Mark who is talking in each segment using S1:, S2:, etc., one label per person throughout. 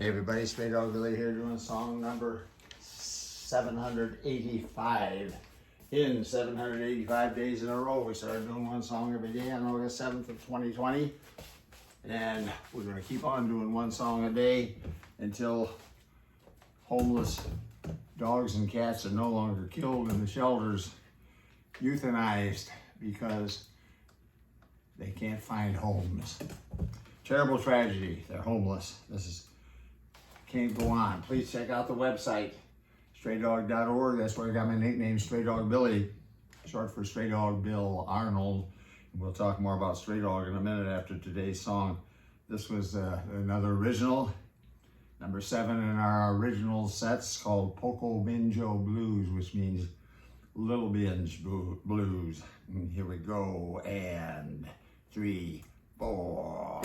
S1: Hey everybody, Straydog Billy here doing song number 785. In 785 days in a row, we started doing one song every day on August 7th of 2020. And we're going to keep on doing one song a day until homeless dogs and cats are no longer killed in the shelters, euthanized because they can't find homes. Terrible tragedy, they're homeless. Can't go on. Please check out the website, straydog.org. That's where I got my nickname, Straydog Billy, short for Stray Dog Bill Arnold. We'll talk more about Stray Dog in a minute after today's song. This was another original, number 7 in our original sets, called Poco Binjo Blues, which means Little Binge Blues. And here we go, and 3, 4.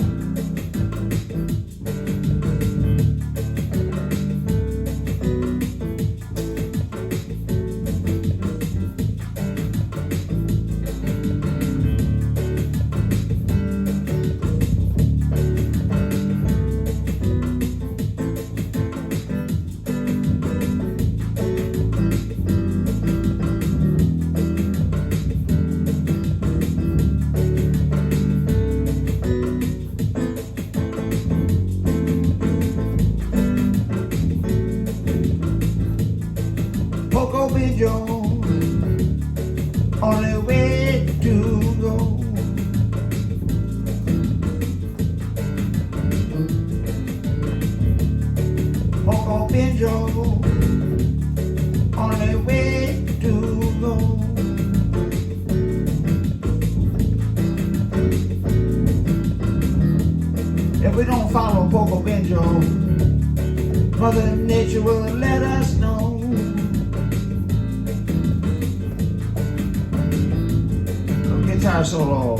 S1: Poco Binjo, only way to go. Poco Binjo, only way to go. If we don't follow Poco Binjo, Mother Nature will let us know. Guitar solo.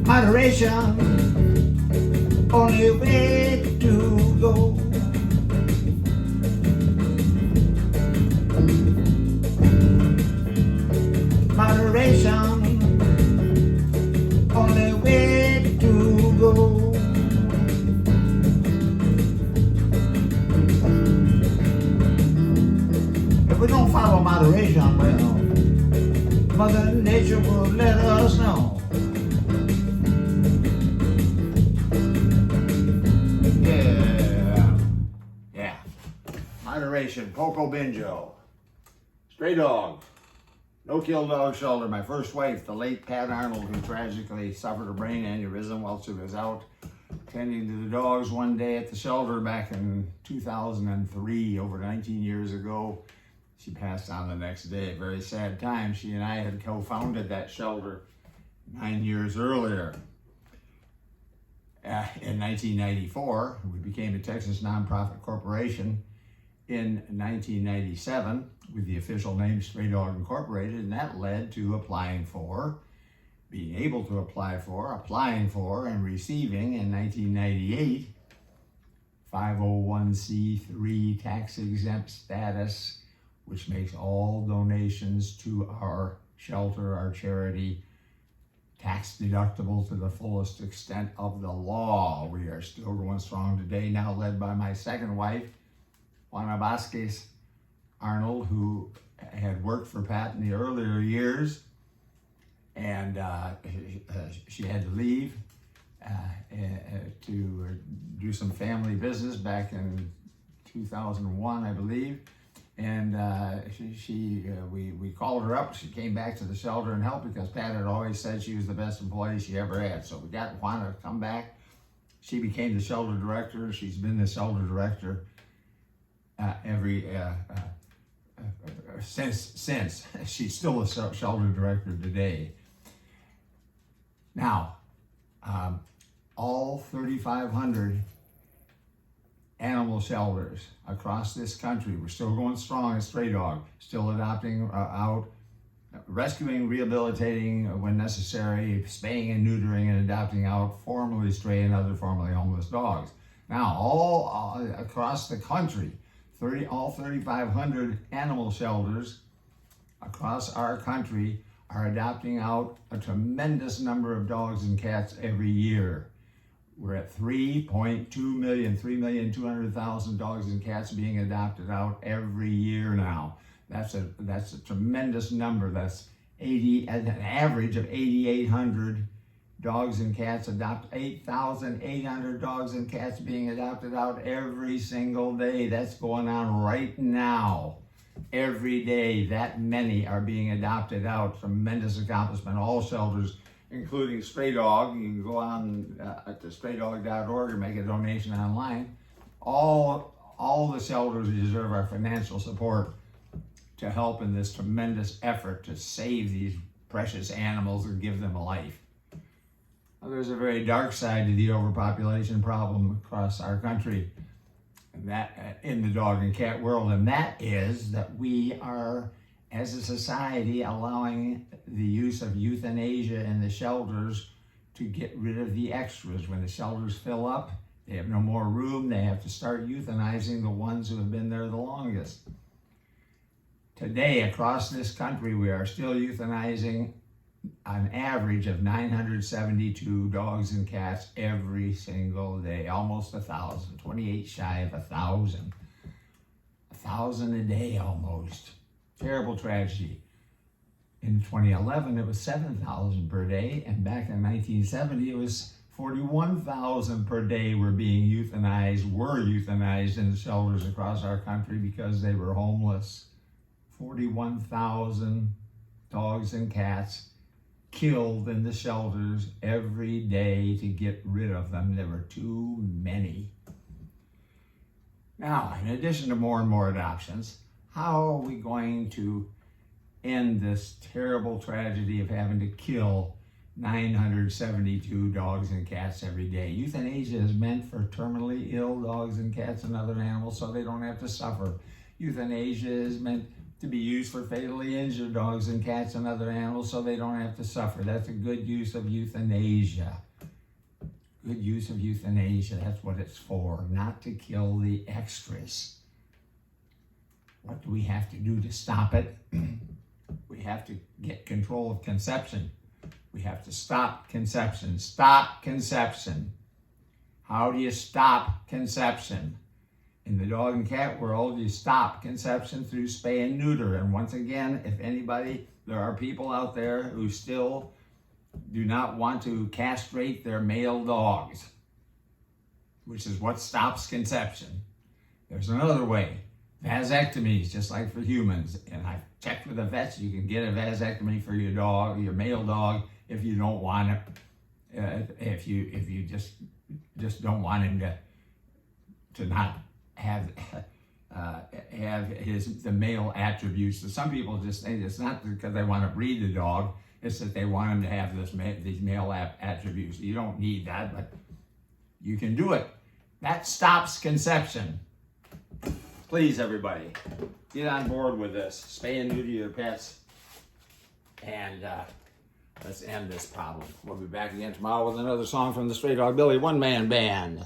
S1: Moderation, only way to go. Moderation, only way to go. If we don't follow moderation, well, Mother Nature will let us know. Moderation, Poco Binjo, Stray Dog, No Kill Dog Shelter. My first wife, the late Pat Arnold, who tragically suffered a brain aneurysm while she was out tending to the dogs one day at the shelter back in 2003, over 19 years ago. She passed on the next day. Very sad time. She and I had co-founded that shelter 9 years earlier. In 1994, we became a Texas nonprofit corporation. In 1997 with the official name Straydog Incorporated, and that led to being able to apply for, and receiving in 1998 501c3 tax-exempt status, which makes all donations to our shelter, our charity, tax deductible to the fullest extent of the law. We are still going strong today, now led by my second wife, Juana Vasquez Arnold, who had worked for Pat in the earlier years, and she had to leave to do some family business back in 2001, I believe. And we called her up. She came back to the shelter and helped because Pat had always said she was the best employee she ever had. So we got Juana to come back. She became the shelter director. She's been the shelter director since she's still a shelter director today. Now, all 3,500 animal shelters across this country, we're still going strong at Straydog, still adopting out, rescuing, rehabilitating when necessary, spaying and neutering and adopting out formerly stray and other formerly homeless dogs. Now, all across the country, all 3,500 animal shelters across our country are adopting out a tremendous number of dogs and cats every year. We're at 3.2 million, 3,200,000 dogs and cats being adopted out every year now. That's a tremendous number. That's an average of 8,800 dogs and cats 8,800 dogs and cats being adopted out every single day. That's going on right now. Every day, that many are being adopted out. Tremendous accomplishment. All shelters, including Straydog. You can go on to straydog.org and make a donation online. All the shelters deserve our financial support to help in this tremendous effort to save these precious animals and give them a life. Now, there's a very dark side to the overpopulation problem across our country, and that in the dog and cat world, and that is that we are, as a society, allowing the use of euthanasia in the shelters to get rid of the extras. When the shelters fill up, they have no more room, they have to start euthanizing the ones who have been there the longest. Today, across this country, we are still euthanizing an average of 972 dogs and cats every single day, almost 1,000, 28 shy of 1,000. 1,000 a day almost. Terrible tragedy. In 2011, it was 7,000 per day, and back in 1970, it was 41,000 per day were euthanized in the shelters across our country because they were homeless. 41,000 dogs and cats killed in the shelters every day to get rid of them. There were too many. Now, in addition to more and more adoptions, how are we going to end this terrible tragedy of having to kill 972 dogs and cats every day? Euthanasia is meant for terminally ill dogs and cats and other animals so they don't have to suffer. Euthanasia is meant to be used for fatally injured dogs and cats and other animals so they don't have to suffer. That's a good use of euthanasia. Good use of euthanasia, that's what it's for, not to kill the extras. What do we have to do to stop it? We have to get control of conception. We have to stop conception. Stop conception. How do you stop conception? In the dog and cat world, you stop conception through spay and neuter. And once again, if anybody, there are people out there who still do not want to castrate their male dogs, which is what stops conception. There's another way. Vasectomies, just like for humans. And I've checked with the vets, you can get a vasectomy for your dog, your male dog, if you don't want it. If you just don't want him to not have the male attributes. So some people just think it's not because they want to breed the dog, it's that they want him to have these male attributes. You don't need that, but you can do it. That stops conception. Please, everybody, get on board with this. Spay and neuter your pets, and let's end this problem. We'll be back again tomorrow with another song from the Straydog Billy One Man Band.